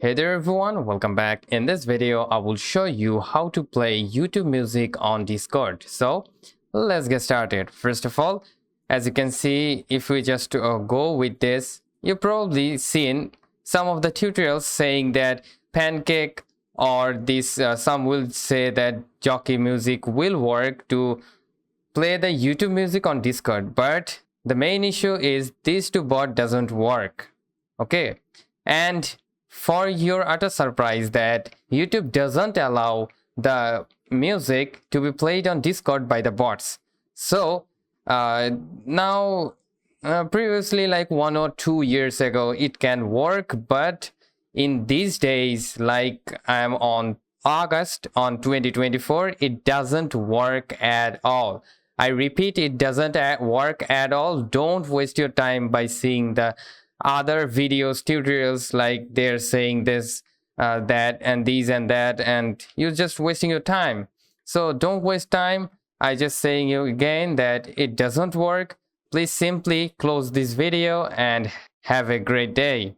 Hey there everyone, welcome back. In this video, I will show you how to play YouTube music on Discord. So let's get started. First of all, as you can see, if we just go with this, you've probably seen some of the tutorials saying that Pancake or this some will say that Jockey music will work to play the YouTube music on Discord, but the main issue is these two bot doesn't work. Okay, and for your utter surprise that YouTube doesn't allow the music to be played on Discord by the bots. So now previously, like 1 or 2 years ago, it can work, but in these days, like I'm on August on 2024, it doesn't work at all. I repeat, it doesn't work at all. Don't waste your time by seeing the other videos, tutorials, like they're saying this, that, and these and that, and you're just wasting your time. So don't waste time. I just saying you again that it doesn't work. Please simply close this video and have a great day.